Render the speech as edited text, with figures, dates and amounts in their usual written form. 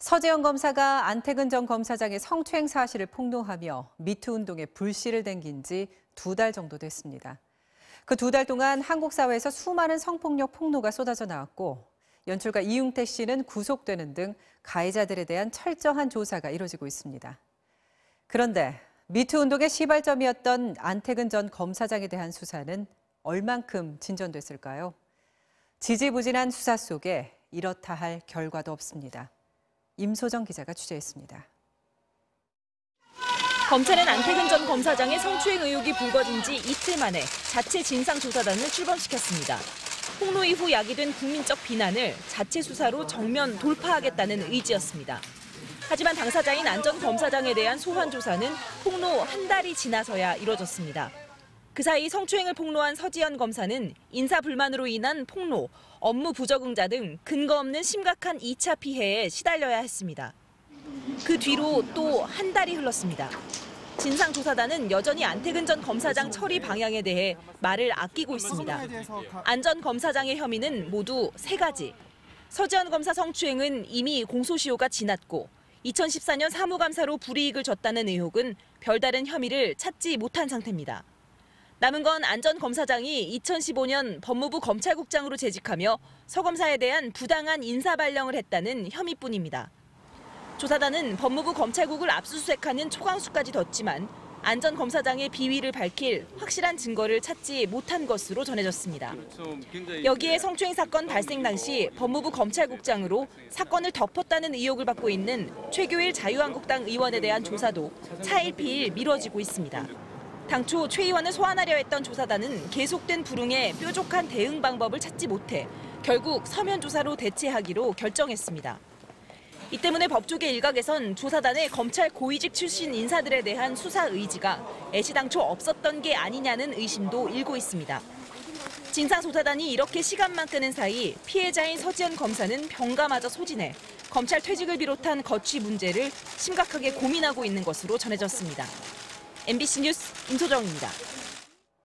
서지현 검사가 안태근 전 검사장의 성추행 사실을 폭로하며 미투 운동에 불씨를 댕긴 지 2달 정도 됐습니다. 그 2달 동안 한국 사회에서 수많은 성폭력 폭로가 쏟아져 나왔고 연출가 이웅택 씨는 구속되는 등 가해자들에 대한 철저한 조사가 이뤄지고 있습니다. 그런데 미투 운동의 시발점이었던 안태근 전 검사장에 대한 수사는 얼만큼 진전됐을까요? 지지부진한 수사 속에 이렇다 할 결과도 없습니다. 임소정 기자가 취재했습니다. 검찰은 안태근 전 검사장의 성추행 의혹이 불거진 지 이틀 만에 자체 진상조사단을 출범시켰습니다. 폭로 이후 야기된 국민적 비난을 자체 수사로 정면 돌파하겠다는 의지였습니다. 하지만 당사자인 안 전 검사장에 대한 소환 조사는 폭로 한 달이 지나서야 이뤄졌습니다. 그 사이 성추행을 폭로한 서지현 검사는 인사 불만으로 인한 폭로, 업무 부적응자 등 근거 없는 심각한 2차 피해에 시달려야 했습니다. 그 뒤로 또 한 달이 흘렀습니다. 진상조사단은 여전히 안태근 전 검사장 처리 방향에 대해 말을 아끼고 있습니다. 안 전 검사장의 혐의는 모두 3가지. 서지현 검사 성추행은 이미 공소시효가 지났고 2014년 사무감사로 불이익을 줬다는 의혹은 별다른 혐의를 찾지 못한 상태입니다. 남은 건 안 전 검사장이 2015년 법무부 검찰국장으로 재직하며 서 검사에 대한 부당한 인사 발령을 했다는 혐의뿐입니다. 조사단은 법무부 검찰국을 압수수색하는 초강수까지 뒀지만 안 전 검사장의 비위를 밝힐 확실한 증거를 찾지 못한 것으로 전해졌습니다. 여기에 성추행 사건 발생 당시 법무부 검찰국장으로 사건을 덮었다는 의혹을 받고 있는 최교일 자유한국당 의원에 대한 조사도 차일피일 미뤄지고 있습니다. 당초 최 의원을 소환하려 했던 조사단은 계속된 불응에 뾰족한 대응 방법을 찾지 못해 결국 서면 조사로 대체하기로 결정했습니다. 이 때문에 법조계 일각에선 조사단의 검찰 고위직 출신 인사들에 대한 수사 의지가 애시당초 없었던 게 아니냐는 의심도 일고 있습니다. 진상조사단이 이렇게 시간만 끄는 사이 피해자인 서지현 검사는 병가마저 소진해 검찰 퇴직을 비롯한 거취 문제를 심각하게 고민하고 있는 것으로 전해졌습니다. MBC 뉴스 임소정입니다.